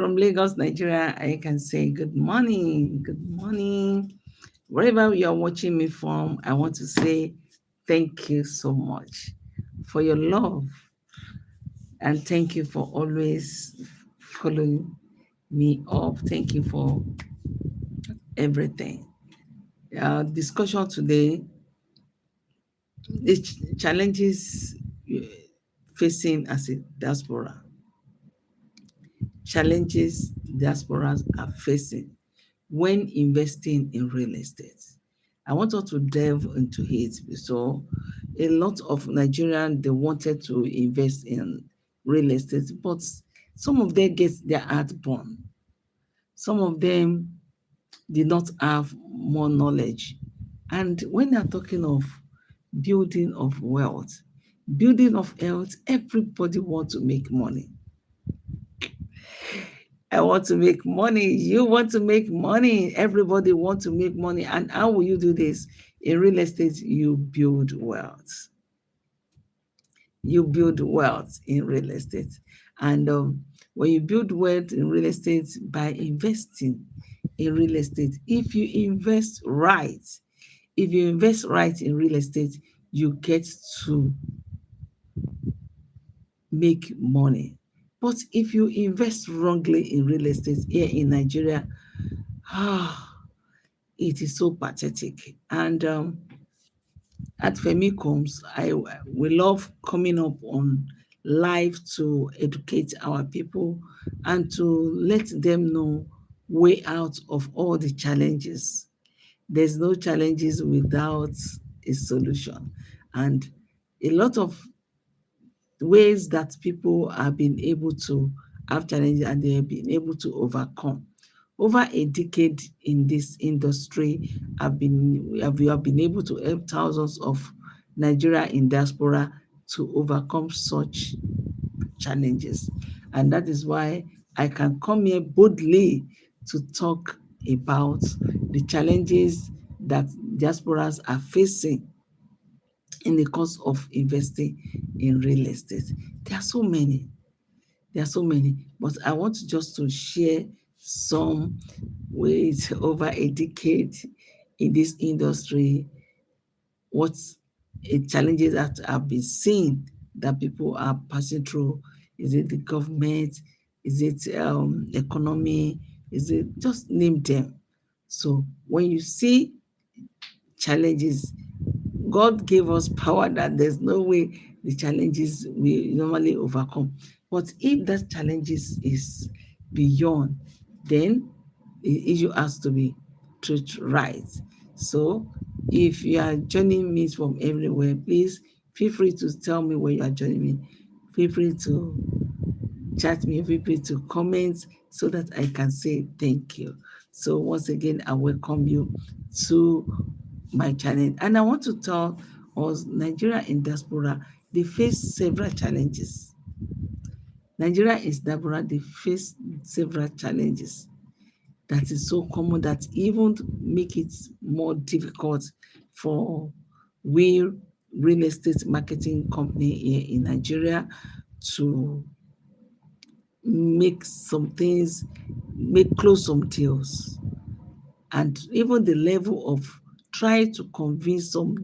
From Lagos, Nigeria, I can say good morning. Good morning. Wherever you're watching me from, I want to say thank you so much for your love and thank you for always following me up. Thank you for everything. Discussion today, the challenges facing as a diaspora, challenges diasporas are facing when investing in real estate. I want us to delve into it. So a lot of Nigerians, they wanted to invest in real estate, but some of them get their heart burn. Some of them did not have more knowledge. And when they're talking of building of wealth, building of health, everybody wants to make money. I want to make money. You want to make money. Everybody wants to make money. And how will you do this? In real estate, you build wealth. You build wealth in real estate. And when you build wealth in real estate by investing in real estate, if you invest right, in real estate, you get to make money. But if you invest wrongly in real estate here in Nigeria, ah, it is so pathetic. And at Femichomes, we love coming up on live to educate our people and to let them know way out of all the challenges. There's no challenges without a solution. And a lot of ways that people have been able to have challenges and they have been able to overcome. Over a decade in this industry, we have been able to help thousands of Nigeria in diaspora to overcome such challenges. And that is why I can come here boldly to talk about the challenges that diasporas are facing in the course of investing in real estate. There are so many. There are so many, but I want just to share some ways over a decade in this industry, what challenges that have been seen that people are passing through. Is it the government? Is it economy? Is it just name them? So when you see challenges, God gave us power that there's no way the challenges we normally overcome. But if that challenges is beyond, then the issue has to be treated right. So if you are joining me from everywhere, please feel free to tell me where you are joining me. Feel free to chat me, feel free to comment so that I can say thank you. So once again, I welcome you to my channel. And I want to tell us Nigeria in diaspora, they face several challenges. Nigeria is diaspora, they face several challenges that is so common that even make it more difficult for real estate marketing company here in Nigeria to make some things, close some deals. And even the level of try to convince some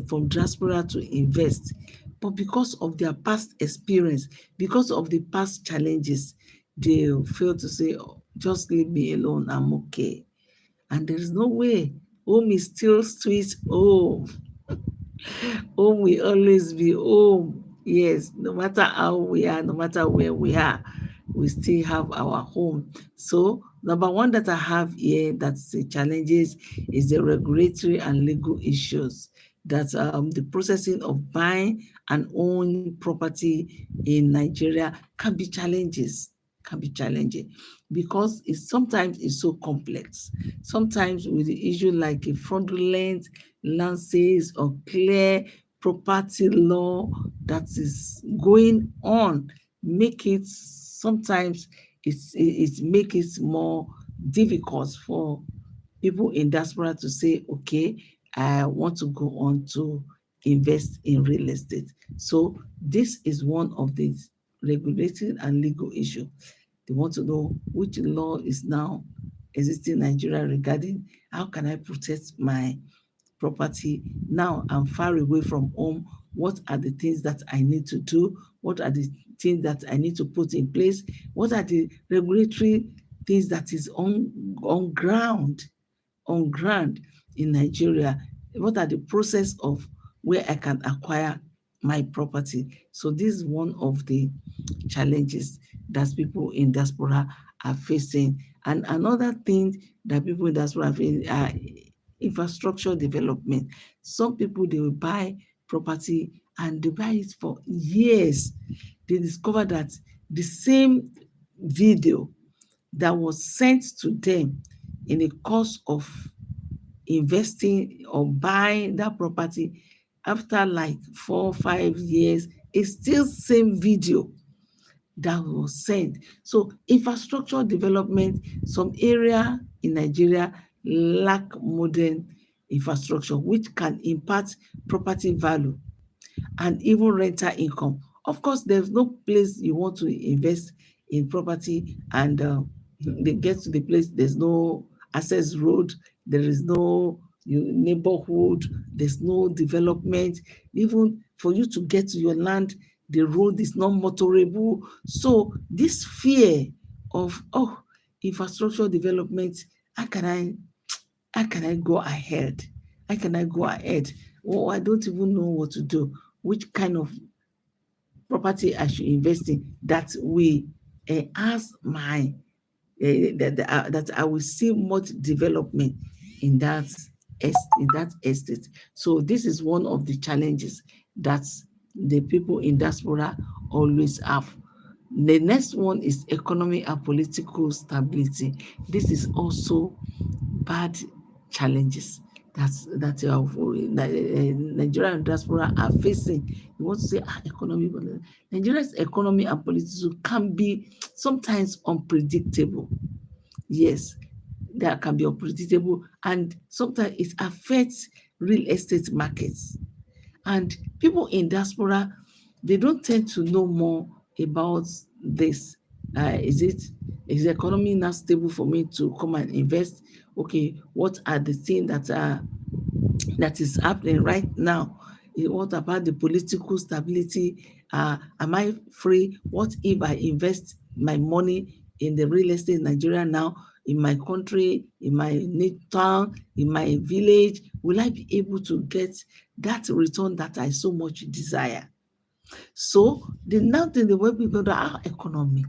from diaspora to invest. But because of their past experience, because of the past challenges, they fail to say, "Oh, just leave me alone, I'm okay." And there is no way. Home is still sweet home. Home will always be home. Yes, no matter how we are, no matter where we are, we still have our home. So, number one that I have here that's the challenges is the regulatory and legal issues. That the processing of buying and owning property in Nigeria can be challenges, can be challenging because sometimes it's so complex. Sometimes with the issue like a fraudulent land sales or clear property law that is going on, make it sometimes it make it more difficult for people in diaspora to say, okay, I want to go on to invest in real estate. So this is one of the regulatory and legal issue. They want to know which law is now existing in Nigeria regarding how can I protect my property. Now I'm far away from home. What are the things that I need to do? What are the things that I need to put in place? What are the regulatory things that is on ground in Nigeria? What are the process of where I can acquire my property? So this is one of the challenges that people in diaspora are facing. And another thing that people in diaspora are facing are infrastructure development. Some people, they will buy property and they buy it for years. They discover that the same video that was sent to them in the course of investing or buying that property, after like 4 or 5 years, it's still same video that was sent. So infrastructure development, some area in Nigeria lack modern infrastructure, which can impact property value and even rental income. Of course, there's no place you want to invest in property and they get to the place, there's no access road, there is no neighborhood, there's no development. Even for you to get to your land, the road is not motorable. So this fear of, oh, infrastructure development, how can I go ahead? How can I go ahead? Oh, I don't even know what to do. Which kind of property I should invest in that will ask my that I will see much development in that estate. So this is one of the challenges that the people in diaspora always have. The next one is economy and political stability. This is also bad challenges that Nigerian diaspora are facing. You want to say economy, but Nigeria's economy and politics can be sometimes unpredictable. Yes, that can be unpredictable, and sometimes it affects real estate markets. And people in diaspora, they don't tend to know more about this. Is the economy not stable for me to come and invest? Okay, what are the things that is happening right now? What about the political stability? Am I free? What if I invest my money in the real estate in Nigeria now, in my country, in my town, in my village? Will I be able to get that return that I so much desire? So now the way we go to our economy,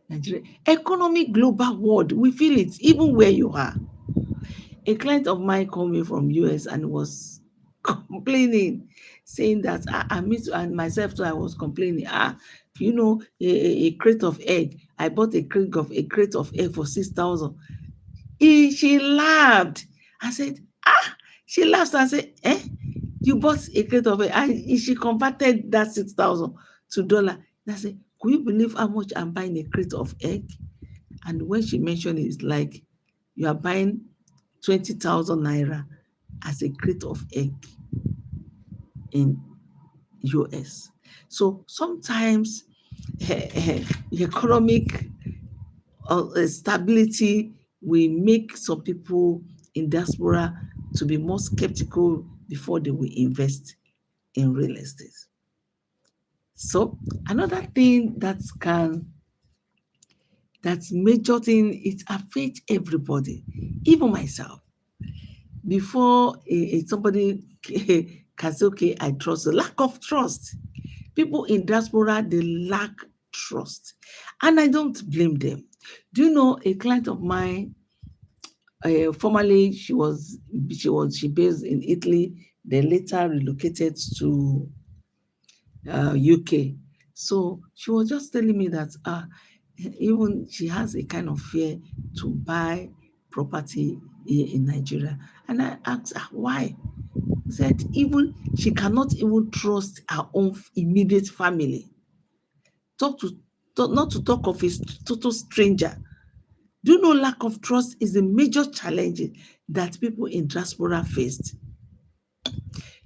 Nigeria, economy, global world, we feel it even where you are. A client of mine called me from US and was complaining, saying that me too, and myself too, I was complaining. A crate of egg. I bought a crate of egg for 6,000. She laughed. I said, she laughed and said, you bought a crate of egg, and she converted that 6,000 to dollar. I said, could you believe how much I'm buying a crate of egg? And when she mentioned it, it's like you are buying 20,000 naira as a crate of egg in US. So sometimes economic stability will make some people in diaspora to be more skeptical before they will invest in real estate. So another thing that's major thing, it affects everybody, even myself. Before somebody can say, okay, I trust, the lack of trust. People in diaspora, they lack trust. And I don't blame them. Do you know a client of mine, formerly she based in Italy, then later relocated to UK. So she was just telling me that even she has a kind of fear to buy property in Nigeria. And I asked her why. She said even she cannot even trust her own immediate family. Not to talk of a total stranger. Do you know lack of trust is a major challenge that people in diaspora faced?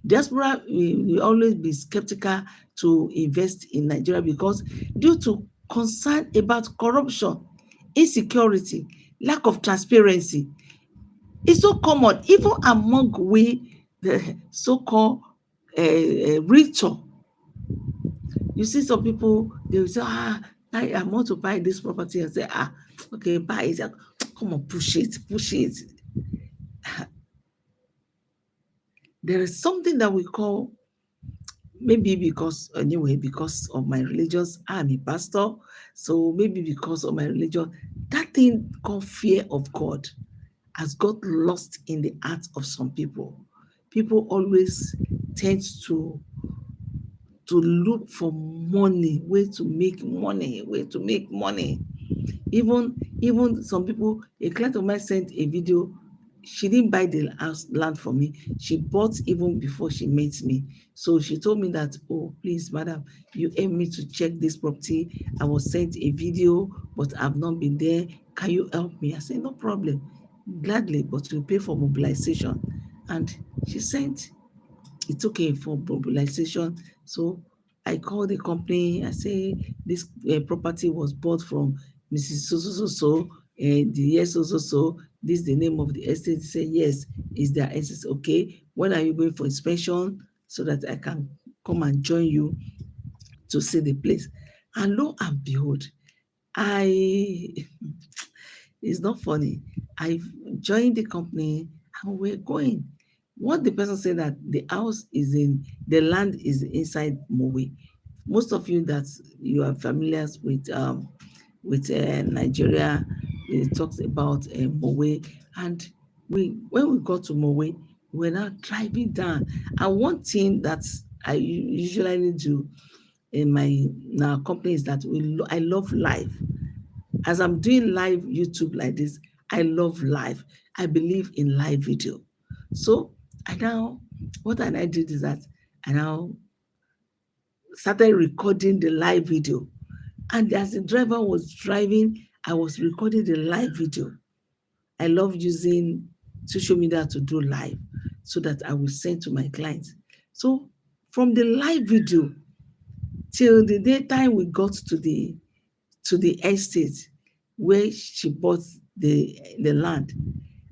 Diaspora will always be skeptical to invest in Nigeria because due to concern about corruption, insecurity, lack of transparency. It's so common, even among we, the so-called realtor. You see some people, they will say, I want to buy this property, and say, okay, buy it. Come on, push it, push it. There is something that we call, maybe because of my religion, I'm a pastor, so maybe because of my religion, that thing called fear of God has got lost in the heart of some people. People always tend to look for money, way to make money, way to make money. Even some people, a client of mine sent a video. She didn't buy the house land for me. She bought even before she met me. So she told me that, oh, please, madam, you asked me to check this property. I was sent a video, but I've not been there. Can you help me? I said, no problem. Gladly, but you pay for mobilization. And she sent, it's okay for mobilization. So I called the company. I say this property was bought from Mrs. So so so so, and the year so so so. This is the name of the estate. Say yes, is their estate. Okay, when are you going for inspection so that I can come and join you to see the place? And lo and behold, I it's not funny. I joined the company and we're going. What the person said, that the land is inside Mowe. Most of you that you are familiar with Nigeria, it talks about Mowe. And when we got to Mowe, we're now driving down. And one thing that I usually do in my now company is that I love life. As I'm doing live YouTube like this, I love live. I believe in live video. So I now, what I did is that I now started recording the live video. And as the driver was driving, I was recording the live video. I love using social media to do live so that I will send to my clients. So from the live video till the daytime we got to the estate where she bought the land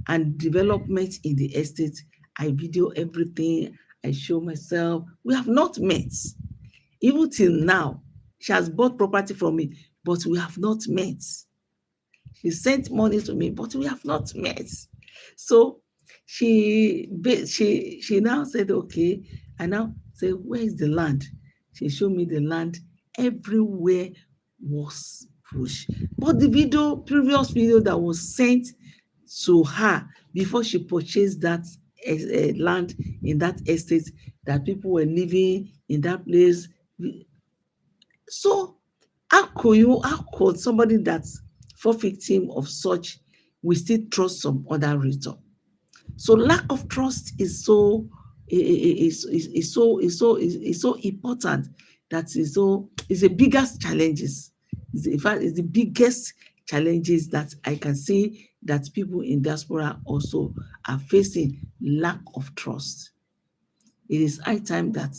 and development in the estate, I video everything. I show myself. We have not met. Even till now, she has bought property from me, but we have not met. She sent money to me, but we have not met. So she now said, okay. I now say, where is the land? She showed me the land. Everywhere was bush. But the previous video that was sent to her before she purchased that land in that estate, that people were living in that place. So how could somebody that's fall victim of such we still trust some other realtor? So lack of trust is so important. That is the biggest challenges. In fact, it's the biggest challenges that I can see that people in diaspora also are facing, lack of trust. It is high time that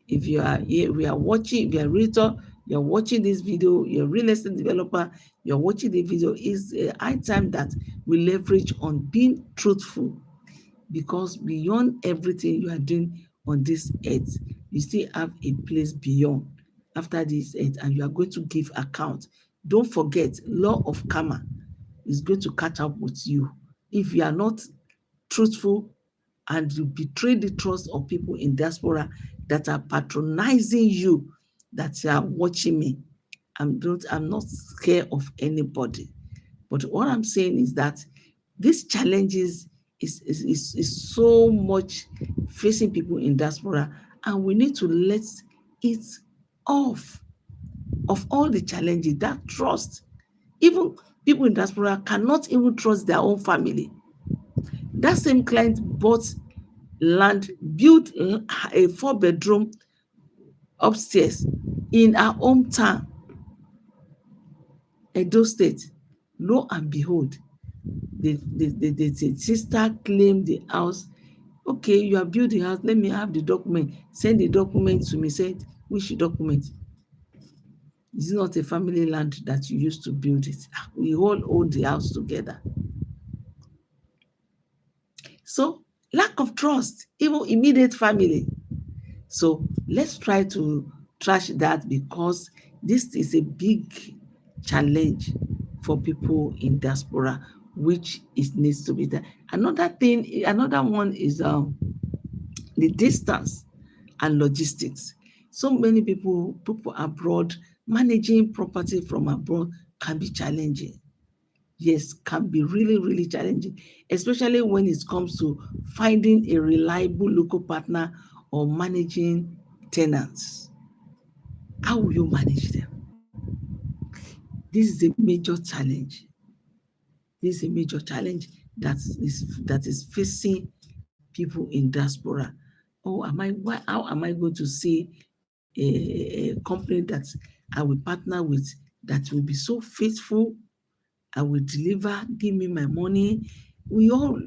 if you are here, we are watching, if you are a realtor, you're watching this video, you're a real estate developer, you're watching the video, is a high time that we leverage on being truthful, because beyond everything you are doing on this earth, you still have a place beyond after this earth, and you are going to give account. Don't forget, law of karma is going to catch up with you if you are not truthful and you betray the trust of people in diaspora that are patronizing you, that are watching me. I'm not scared of anybody. But what I'm saying is that these challenges is so much facing people in diaspora, and we need to let it off. Of all the challenges, that trust, even people in diaspora cannot even trust their own family. That same client bought land, built a 4-bedroom upstairs in our hometown, Edo State. Lo and behold, the sister claimed the house. Okay, you have built the house. Let me have the document. Send the document to me. Said, which document? It's not a family land that you used to build it. We all own the house together. So lack of trust, even immediate family. So let's try to trash that, because this is a big challenge for people in diaspora, which is needs to be there. Another thing, another one is the distance and logistics. So many people abroad, managing property from abroad can be challenging. Yes, can be really, really challenging, especially when it comes to finding a reliable local partner or managing tenants. How will you manage them? This is a major challenge. This is a major challenge that is facing people in diaspora. Oh, how am I going to see a company that I will partner with that will be so faithful? I will deliver, give me my money. We all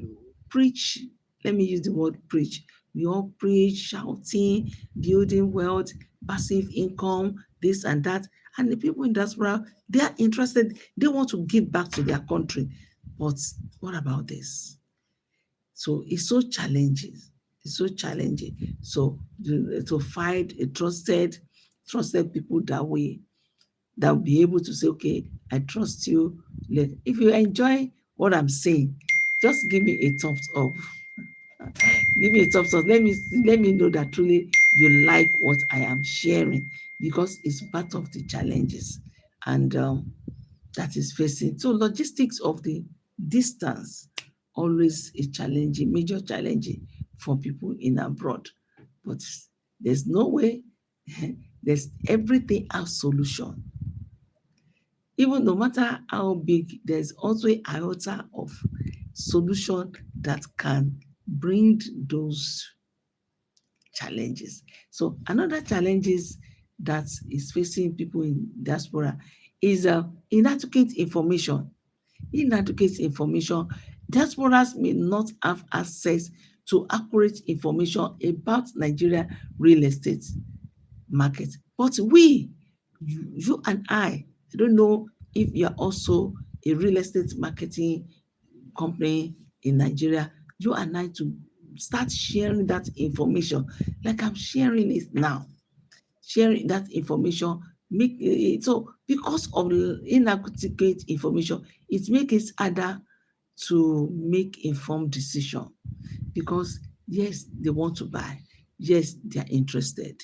preach, let me use the word preach. We all preach, shouting, building wealth, passive income, this and that. And the people in diaspora, they are interested, they want to give back to their country. But what about this? So it's so challenging. It's so challenging. So to find a trusted people that will be able to say, okay, I trust you. If you enjoy what I'm saying, just give me a thumbs up. Give me a thumbs up. Let me know that truly you like what I am sharing, because it's part of the challenges and that is facing. So logistics of the distance, always a challenging, major challenging for people in abroad. But there's no way, there's everything has solution. Even no matter how big, there's also an iota of solution that can bring those challenges. So another challenges that is facing people in diaspora is inadequate information. Inadequate information. Diasporas may not have access to accurate information about Nigeria real estate market. But you and I don't know if you are also a real estate marketing company in Nigeria, you and I to start sharing that information like I'm sharing it now. Sharing that information, make it so because of inadequate information, it makes it harder to make informed decision, because yes, they want to buy, yes, they are interested,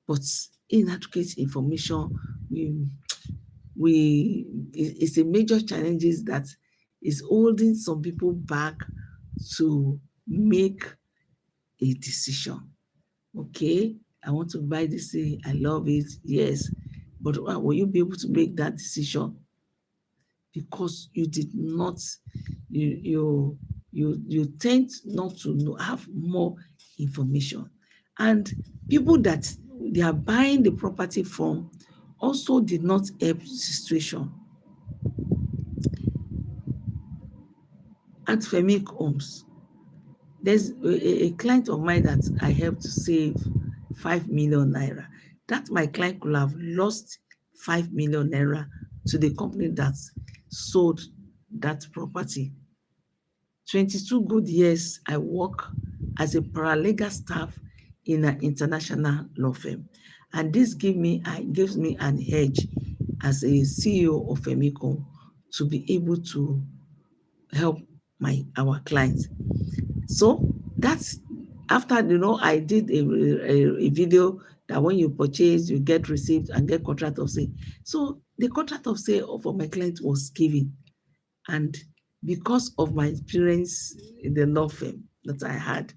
but inadequate information, we it's a major challenges that is holding some people back to make a decision. Okay, I want to buy this thing, I love it, yes, but will you be able to make that decision? Because you did not, you tend not to know, have more information. And people that they are buying the property from also did not help the situation. At Femichomes, there's a client of mine that I helped to save 5 million naira. That my client could have lost 5 million naira to the company that sold that property. 22 good years I work as a paralegal staff in an international law firm. And this gives me an edge as a CEO of Femichome to be able to help our clients. So that's after, I did a video that when you purchase, you get receipt and get contract of sale. So the contract of sale for my client was given. And because of my experience in the law firm that I had,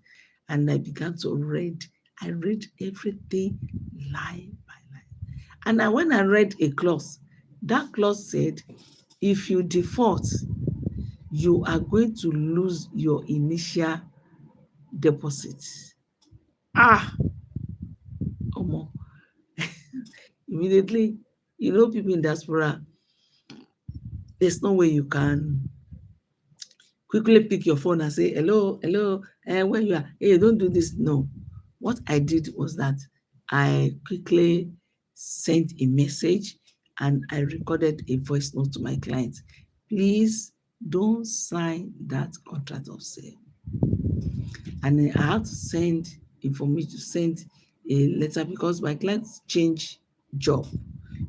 and I began to I read everything line by line. And when I read a clause, that clause said, if you default, you are going to lose your initial deposit. Ah, omo. Immediately, people in diaspora, there's no way you can quickly pick your phone and say, hello, where you are? Hey, don't do this. No. What I did was that I quickly sent a message and I recorded a voice note to my clients. Please don't sign that contract of sale. And then I had to send information, send a letter because my clients change job.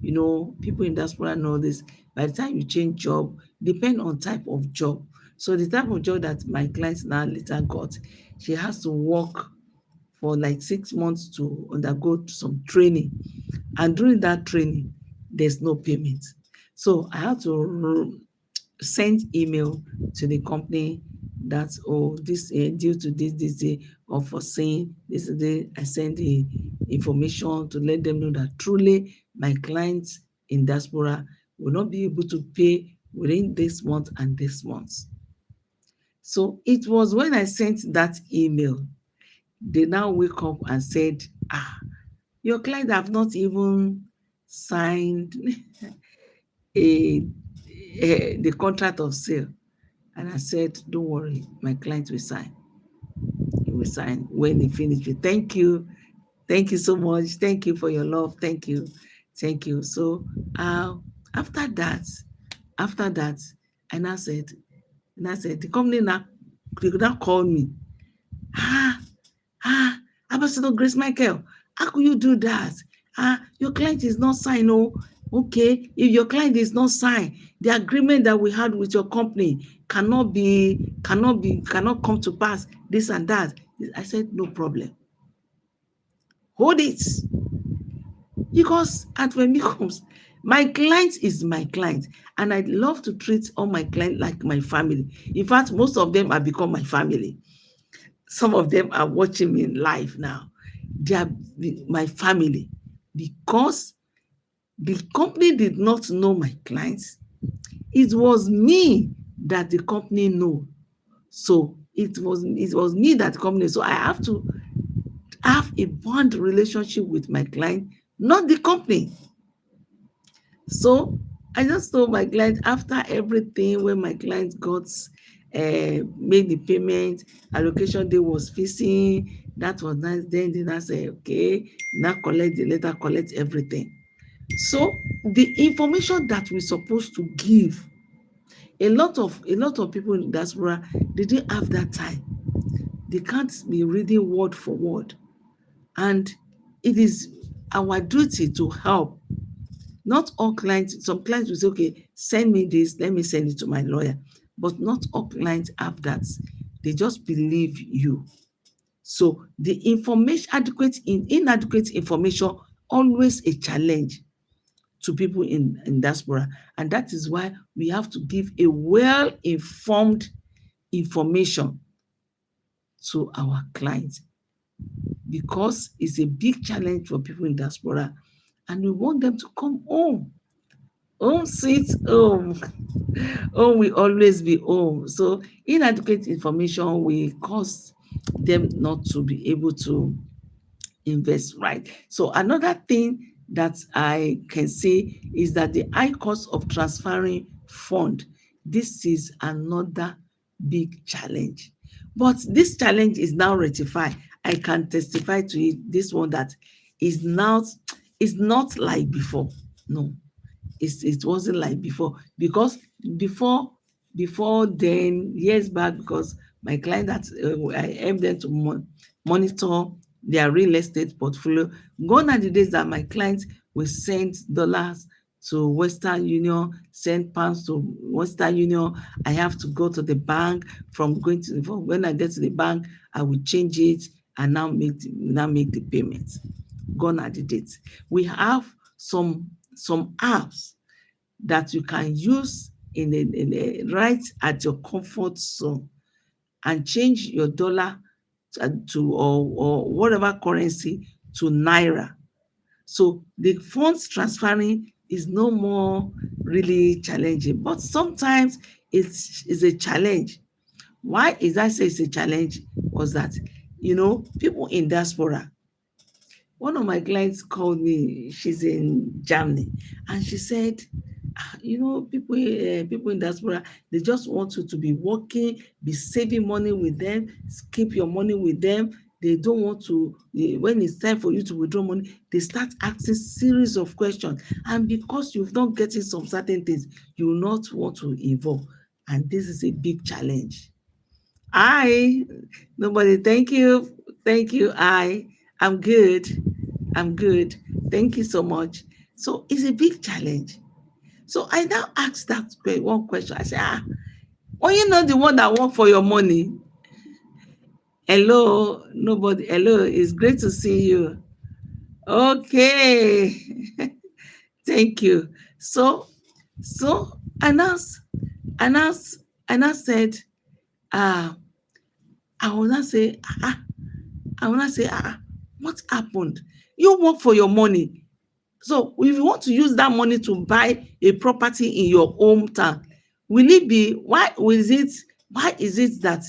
You know, people in diaspora know this. By the time you change job, depend on type of job. So the type of job that my clients now later got, she has to work for like 6 months to undergo some training. And during that training, there's no payment. So I had to send email to the company that, oh, this due to this day of foreseen this day, I send the information to let them know that truly my clients in diaspora will not be able to pay within this month and this month. So it was when I sent that email, they now wake up and said, your client have not even signed a, the contract of sale. And I said, don't worry, my client will sign. He will sign when he finishes. Thank you. Thank you so much. Thank you for your love. Thank you. Thank you. So after that, after that, and I said, the company now, they now called me. Ah, Ambassador Grace Michael, how could you do that? Your client is not signed. Oh, okay. If your client is not signed, the agreement that we had with your company cannot come to pass. This and that. I said, no problem. Hold it. Because at Femichomes, my client is my client, and I love to treat all my clients like my family. In fact, most of them have become my family. Some of them are watching me live now. They are my family because the company did not know my clients. It was me that the company knew. So it was me that the company. So I have to have a bond relationship with my client, not the company. So I just told my client after everything, when my client got made the payment, allocation day was fixing, that was nice. Then I say, okay, now collect the letter, collect everything. So the information that we're supposed to give, a lot of people in diaspora, they didn't have that time. They can't be reading word for word. And it is our duty to help. Not all clients, some clients will say, okay, send me this, let me send it to my lawyer. But not all clients have that. They just believe you. So the information, inadequate information, always a challenge to people in diaspora. And that is why we have to give a well-informed information to our clients, because it's a big challenge for people in diaspora. And we want them to come home. Home sweet home. Home will always be home. So inadequate information will cause them not to be able to invest right. So another thing that I can say is that the high cost of transferring fund. This is another big challenge. But this challenge is now rectified. I can testify to it. This one that is not like before. No, it wasn't like before, because before then, years back, because my client that I helped them to monitor their real estate portfolio. Gone are the days that my clients will send dollars to Western Union, send pounds to Western Union. I have to go to the bank. From when I get to the bank, I will change it and now make the payments. Gone are the days. We have some apps that you can use right at your comfort zone and change your dollar to or whatever currency to naira. So the funds transferring is no more really challenging, but sometimes it's a challenge. Why is I say it's a challenge? Was that, people in diaspora, one of my clients called me, she's in Germany, and she said, people in diaspora, they just want you to be working, be saving money with them, keep your money with them. They don't want to, when it's time for you to withdraw money, they start asking series of questions. And because you've not getting some certain things, you will not want to involve. And this is a big challenge. Nobody, thank you. Thank you. I'm good. I'm good. Thank you so much. So it's a big challenge. So I now ask that one question. I say, well, you know the one that work for your money. Hello, nobody. Hello, it's great to see you. Okay. Thank you. So and as and I said, uh, I will not say, I will not say, what happened? You work for your money. So if you want to use that money to buy a property in your hometown, will it be, why is it that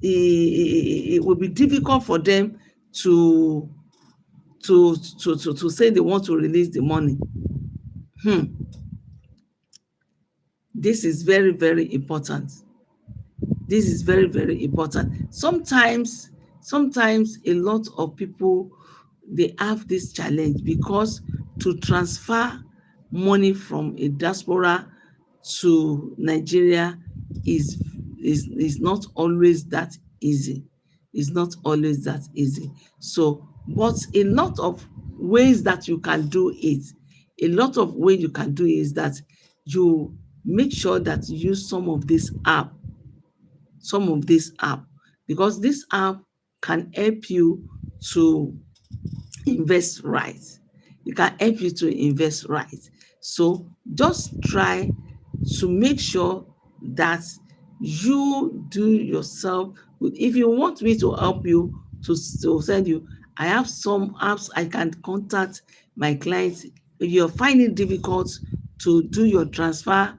it will be difficult for them to to say they want to release the money? This is very, very important. This is very, very important. Sometimes a lot of people, they have this challenge because to transfer money from a diaspora to Nigeria is not always that easy. It's not always that easy. So, but a lot of ways that you can do it, a lot of ways you can do is that you make sure that you use some of this app, because this app can help you to invest right. It can help you to invest right. So just try to make sure that you do yourself. If you want me to help you, to send you, I have some apps I can contact my clients. If you're finding it difficult to do your transfer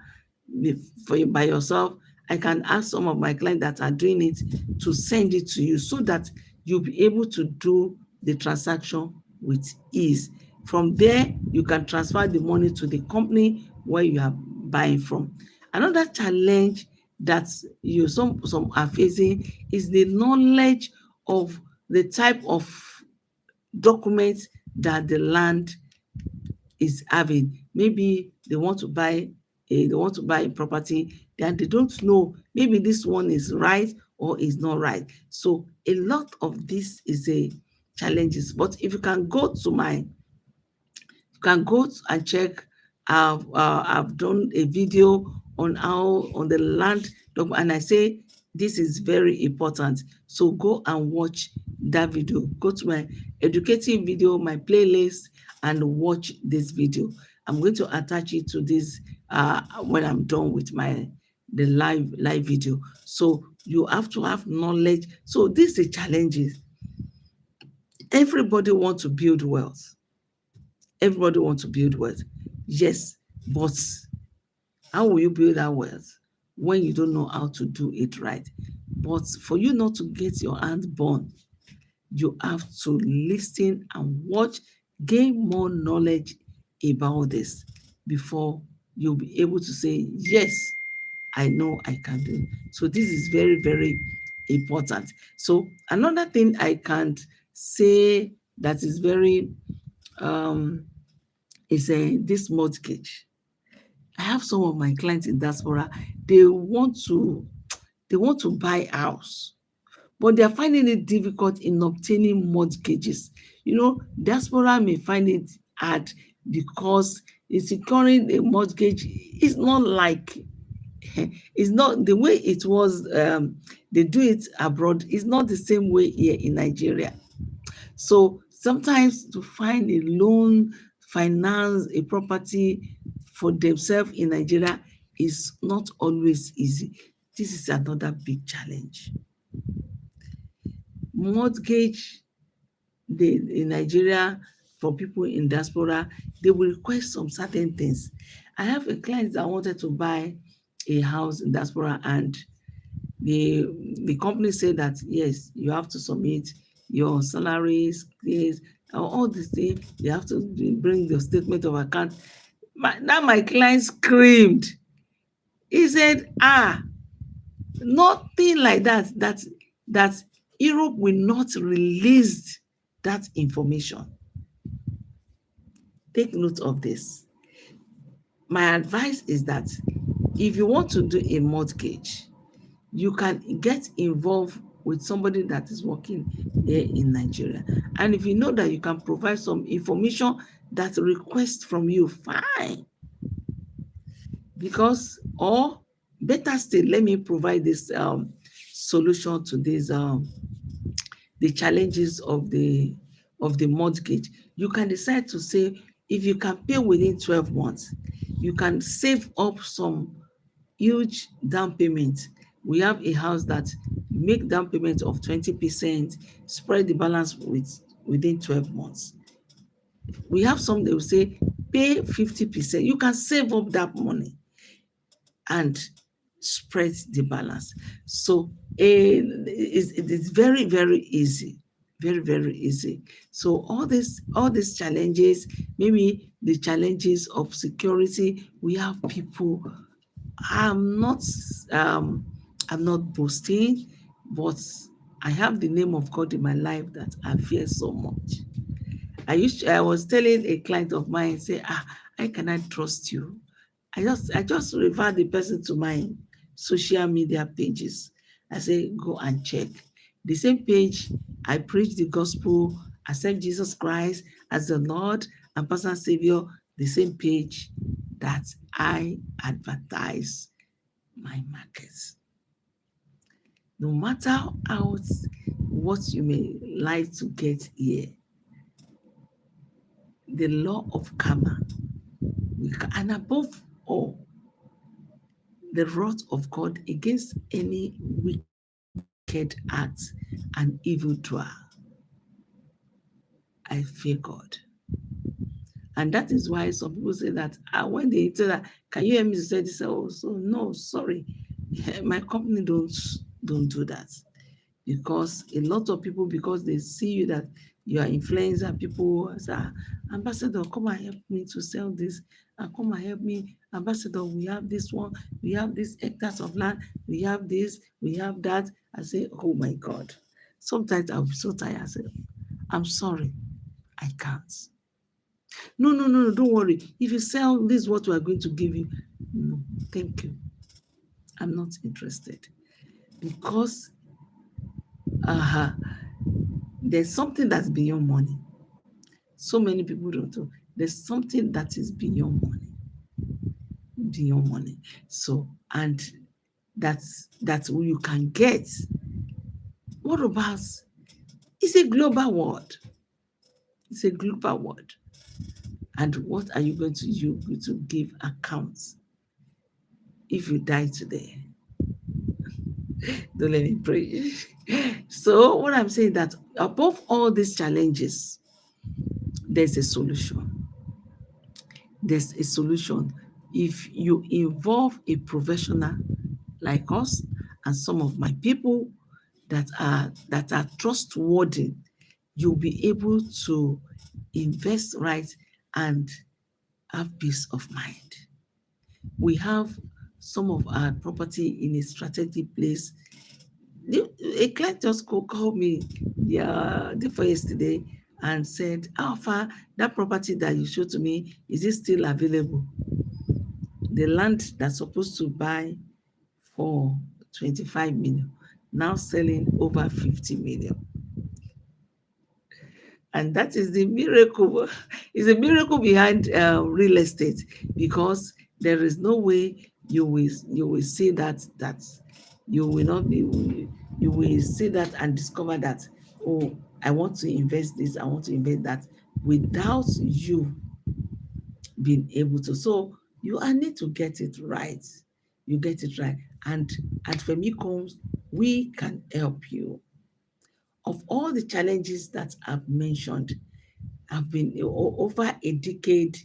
by yourself, I can ask some of my clients that are doing it to send it to you so that you'll be able to do the transaction with ease. From there, you can transfer the money to the company where you are buying from. Another challenge that some are facing is the knowledge of the type of documents that the land is having. Maybe they want to buy a property, and they don't know, maybe this one is right or is not right. So a lot of this is a challenges. But if you can go to you can go and check. I've done a video on how on the land document, and I say this is very important. So go and watch that video. Go to my educative video, my playlist, and watch this video. I'm going to attach it to this when I'm done with the live video. So you have to have knowledge. So these are challenges. Everybody wants to build wealth. Everybody wants to build wealth. Yes, but how will you build that wealth when you don't know how to do it right? But for you not to get your hand burned, you have to listen and watch, gain more knowledge about this before you'll be able to say, yes, I know I can do it. So this is very, very important. So another thing I can say that is very is this mortgage. I have some of my clients in diaspora. They want to buy a house, but they are finding it difficult in obtaining mortgages. Diaspora may find it hard because securing a mortgage is not like it's not the way it was. They do it abroad. It's not the same way here in Nigeria. So sometimes to find a loan, finance a property for themselves in Nigeria is not always easy. This is another big challenge. Mortgage in Nigeria, for people in diaspora, they will request some certain things. I have a client that wanted to buy a house in diaspora, and the company said that yes, you have to submit your salaries, all these things. You have to bring your statement of account. My client screamed. He said, nothing like that Europe will not release that information. Take note of this. My advice is that if you want to do a mortgage, you can get involved with somebody that is working here in Nigeria. And if you know that you can provide some information that requests from you, fine. Because, or better still, let me provide this solution to this the challenges of the mortgage. You can decide to say, if you can pay within 12 months, you can save up some huge down payment. We have a house that make down payment of 20%, spread the balance within 12 months. We have some they will say pay 50%. You can save up that money and spread the balance. So it is very, very easy. Very, very easy. So all these challenges, maybe the challenges of security, we have people. I'm not boasting, but I have the name of God in my life that I fear so much. I was telling a client of mine, say, how can I trust you? I just refer the person to my social media pages. I say, go and check. The same page, I preach the gospel, accept Jesus Christ as the Lord and personal Savior, the same page that I advertise my markets. No matter what you may like to get here, the law of karma, and above all, the wrath of God against any wicked act and evildoer. I fear God. And that is why some people say that when they say that, can you hear me say this? Oh, so no, sorry. My company don't do that. Because a lot of people, because they see you that you are influencer, people say, Ambassador, come and help me to sell this, and come and help me, Ambassador, we have this one, we have this hectares of land, we have this, we have that. I say, oh my God. Sometimes I'll be so tired. I say, I'm sorry, I can't. No, don't worry. If you sell, this is what we are going to give you. No, thank you. I'm not interested. Because there's something that's beyond money. So many people don't know. There's something that is beyond money. Beyond money. So, and that's you can get. What about, it's a global world. It's a global world. And what are you going to give accounts if you die today? Don't let me pray. So what I'm saying, that above all these challenges, there's a solution. There's a solution. If you involve a professional like us and some of my people that are trustworthy, you'll be able to invest right and have peace of mind. We have some of our property in a strategic place. A client just called me for yesterday and said, Alpha, that property that you showed to me, is it still available? The land that's supposed to buy for 25 million, now selling over 50 million. And that is the miracle. It's a miracle behind real estate, because there is no way you will see that you will not be, you will see that and discover that, oh, I want to invest this, I want to invest that, without you being able to. So you need to get it right. You get it right. And at Femichomes, we can help you. Of all the challenges that I've mentioned, I've been over a decade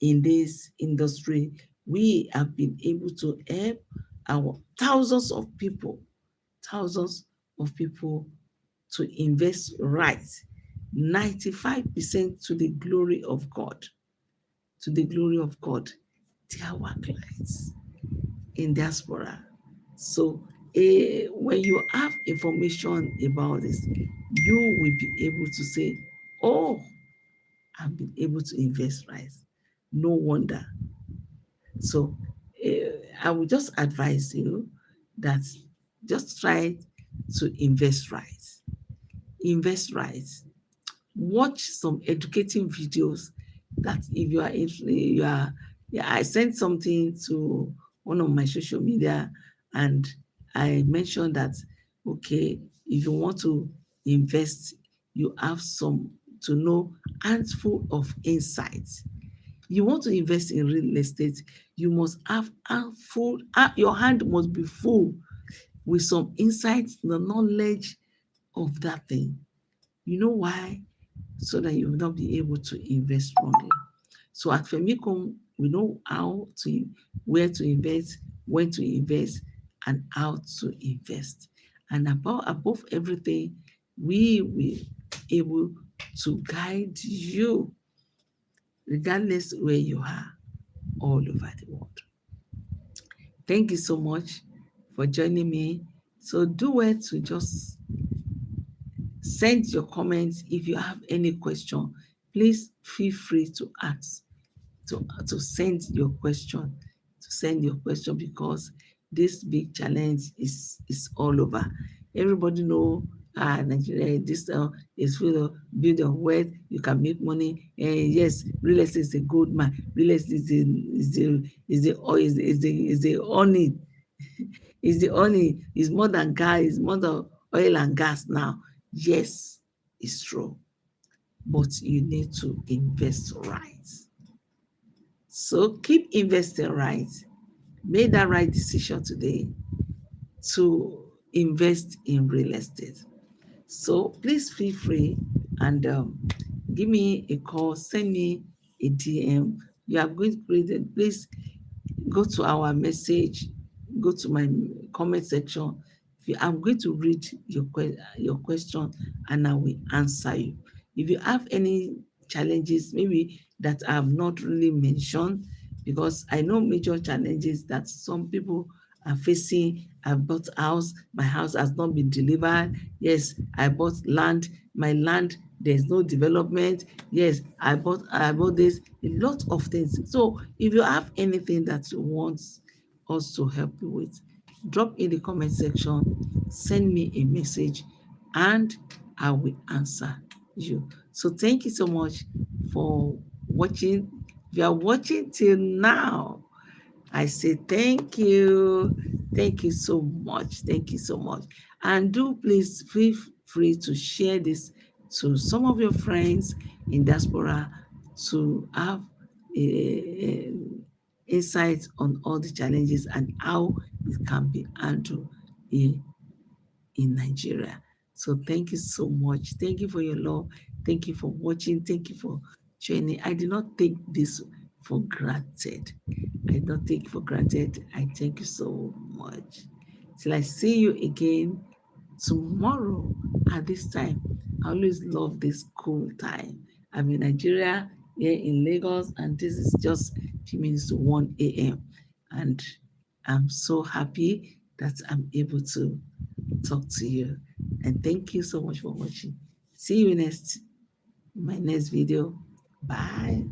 in this industry. We have been able to help our thousands of people to invest right, 95% to the glory of God. To the glory of God. They are our clients in Diaspora. So When you have information about this, you will be able to say, oh, I've been able to invest right. No wonder. So I would just advise you that just try to invest right. Invest right. Watch some educating videos that if you are you are, yeah, I sent something to one of my social media and I mentioned that okay, if you want to invest, you have some to know handful of insights. You want to invest in real estate, you must have handful, your hand must be full with some insights, the knowledge of that thing. You know why? So that you will not be able to invest wrongly. So at Femicom, we know how to, where to invest, when to invest, and how to invest. And above everything, we will able to guide you regardless where you are all over the world. Thank you so much for joining me. So do well to just send your comments. If you have any question, please feel free to ask, to send your question because this big challenge is all over. Everybody know Nigeria, this is full of build of wealth, you can make money. And yes, real estate is a gold mine. Real estate is the oil, is the honey, is more than gas, is more than oil and gas now. Yes, it's true, but you need to invest right. So keep investing right. Make that right decision today to invest in real estate. So please feel free and give me a call, send me a DM. You are going to create it. Please go to our message, go to my comment section. I'm going to read your question and I will answer you. If you have any challenges, maybe that I have not really mentioned, because I know major challenges that some people are facing. I bought a house, my house has not been delivered. Yes, I bought land, my land, there's no development. Yes, I bought this, a lot of things. So if you have anything that you want us to help you with, drop in the comment section, send me a message, and I will answer you. So thank you so much for watching. If you are watching till now, I say thank you. Thank you so much. Thank you so much. And do please feel free to share this to some of your friends in diaspora to have a insight on all the challenges and how it can be handled in in Nigeria. So thank you so much. Thank you for your love. Thank you for watching. Thank you for joining. I did not take this for granted. I did not take it for granted. I thank you so much. Till I see you again tomorrow at this time. I always love this cool time. I'm in Nigeria, here in Lagos, and this is just few minutes to 1 a.m. And I'm so happy that I'm able to talk to you. And thank you so much for watching. See you next my next video. Bye.